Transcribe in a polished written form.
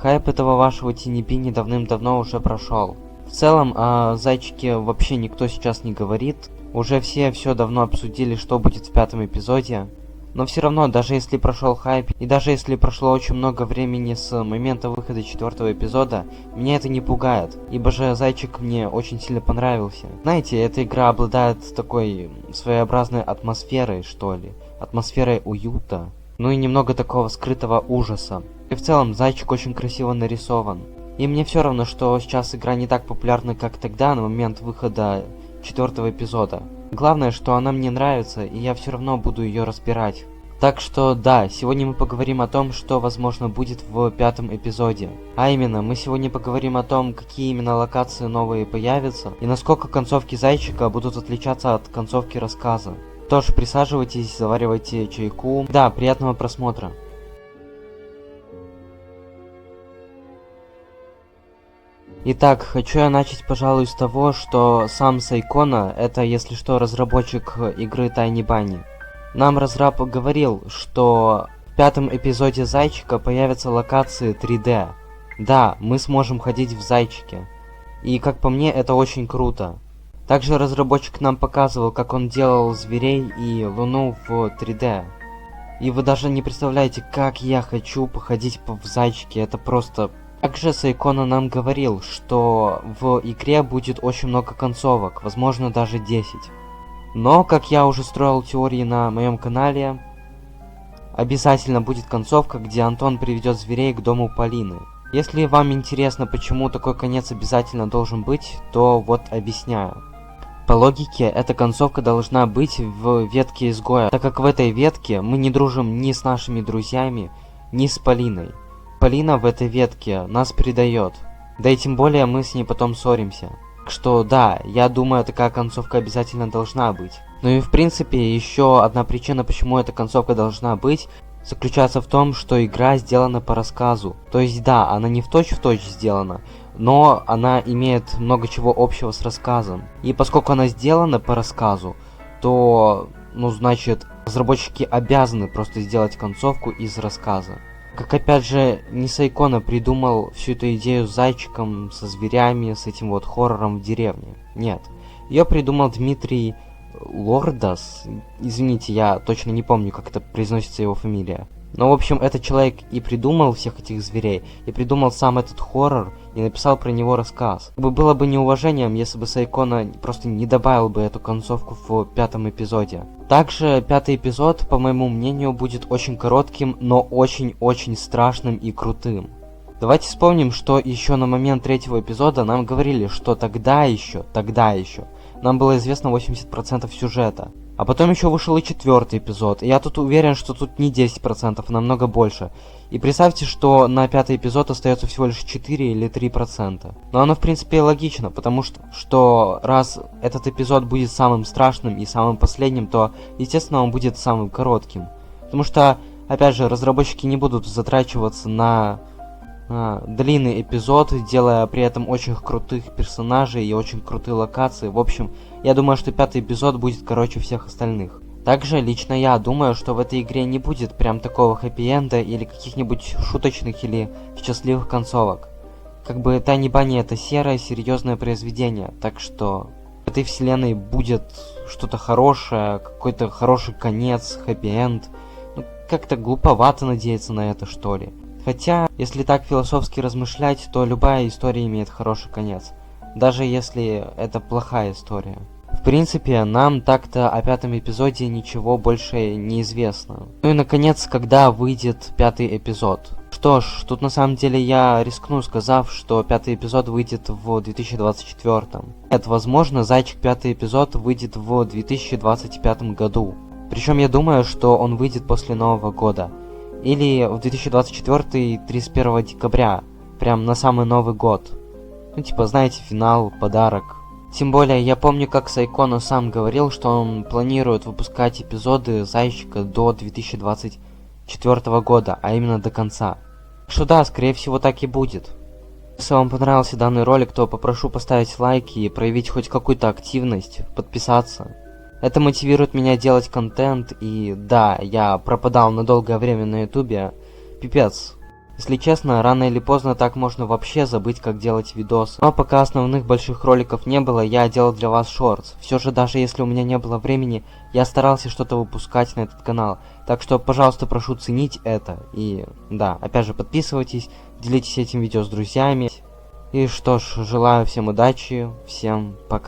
Хайп этого вашего Тинибини давным-давно уже прошел. В целом, о зайчике вообще никто сейчас не говорит. Уже все давно обсудили, что будет в 5-м эпизоде. Но все равно, даже если прошел хайп, и даже если прошло очень много времени с момента выхода 4-го эпизода, меня это не пугает, ибо же зайчик мне очень сильно понравился. Знаете, эта игра обладает такой своеобразной атмосферой, что ли, атмосферой уюта, ну и немного такого скрытого ужаса. И в целом, зайчик очень красиво нарисован. И мне все равно, что сейчас игра не так популярна, как тогда, на момент выхода 4-го эпизода. Главное, что она мне нравится, и я все равно буду ее разбирать. Так что да, сегодня мы поговорим о том, что возможно будет в 5-м эпизоде. А именно, мы сегодня поговорим о том, какие именно локации новые появятся, и насколько концовки зайчика будут отличаться от концовки рассказа. Тоже присаживайтесь, заваривайте чайку. Да, приятного просмотра. Итак, хочу я начать, пожалуй, с того, что сам Сайкона, это, если что, разработчик игры Tiny Bunny. Нам разраб говорил, что в 5-м эпизоде Зайчика появятся локации 3D. Да, мы сможем ходить в Зайчике. И, как по мне, это очень круто. Также разработчик нам показывал, как он делал зверей и Луну в 3D. И вы даже не представляете, как я хочу походить в Зайчике, это просто... Также Сайкона нам говорил, что в игре будет очень много концовок, возможно даже 10. Но, как я уже строил теории на моем канале, обязательно будет концовка, где Антон приведет зверей к дому Полины. Если вам интересно, почему такой конец обязательно должен быть, то вот объясняю. По логике, эта концовка должна быть в ветке изгоя, так как в этой ветке мы не дружим ни с нашими друзьями, ни с Полиной. Полина в этой ветке нас предает, да и тем более мы с ней потом ссоримся. Так что да, я думаю, такая концовка обязательно должна быть. Ну и в принципе, еще одна причина, почему эта концовка должна быть, заключается в том, что игра сделана по рассказу. То есть да, она не в точь-в-точь сделана, но она имеет много чего общего с рассказом. И поскольку она сделана по рассказу, то, ну значит, разработчики обязаны просто сделать концовку из рассказа. Как опять же, не Сайкона придумал всю эту идею с зайчиком, со зверями, с этим вот хоррором в деревне. Нет. Ее придумал Дмитрий Лордас. Извините, я точно не помню, как это произносится его фамилия. Но, в общем, этот человек и придумал всех этих зверей, и придумал сам этот хоррор, и написал про него рассказ. Было бы неуважением, если бы Сайкона просто не добавил бы эту концовку в 5-м эпизоде. Также 5-й эпизод, по моему мнению, будет очень коротким, но очень-очень страшным и крутым. Давайте вспомним, что еще на момент 3-го эпизода нам говорили, что тогда еще, нам было известно 80% сюжета. А потом еще вышел и 4-й эпизод, и я тут уверен, что тут не 10%, а намного больше. И представьте, что на 5-й эпизод остается всего лишь 4 или 3%. Но оно в принципе логично, потому что раз этот эпизод будет самым страшным и самым последним, то естественно он будет самым коротким. Потому что, опять же, разработчики не будут затрачиваться на длинный эпизод, делая при этом очень крутых персонажей и очень крутые локации. В общем, я думаю, что 5-й эпизод будет короче всех остальных. Также, лично я думаю, что в этой игре не будет прям такого хэппи-энда или каких-нибудь шуточных или счастливых концовок. Как бы Tiny Bunny это серое, серьезное произведение, так что в этой вселенной будет что-то хорошее, какой-то хороший конец, хэппи-энд. Ну, как-то глуповато надеяться на это, что ли. Хотя, если так философски размышлять, то любая история имеет хороший конец. Даже если это плохая история. В принципе, нам так-то о 5-м эпизоде ничего больше не известно. Ну и наконец, когда выйдет 5-й эпизод? Что ж, тут на самом деле я рискну, сказав, что 5-й эпизод выйдет в 2024-м. Нет, возможно, Зайчик 5-й эпизод выйдет в 2025 году. Причем я думаю, что он выйдет после Нового года. Или в 2024 31 декабря, прям на самый Новый год. Ну типа, знаете, финал, подарок. Тем более, я помню, как Сайкона сам говорил, что он планирует выпускать эпизоды Зайчика до 2024 года, а именно до конца. Что да, скорее всего так и будет. Если вам понравился данный ролик, то попрошу поставить лайк и проявить хоть какую-то активность, подписаться. Это мотивирует меня делать контент, и да, я пропадал на долгое время на ютубе. Пипец. Если честно, рано или поздно так можно вообще забыть, как делать видосы. Но пока основных больших роликов не было, я делал для вас шортс. Все же, даже если у меня не было времени, я старался что-то выпускать на этот канал. Так что, пожалуйста, прошу ценить это. И да, опять же, подписывайтесь, делитесь этим видео с друзьями. И что ж, желаю всем удачи, всем пока.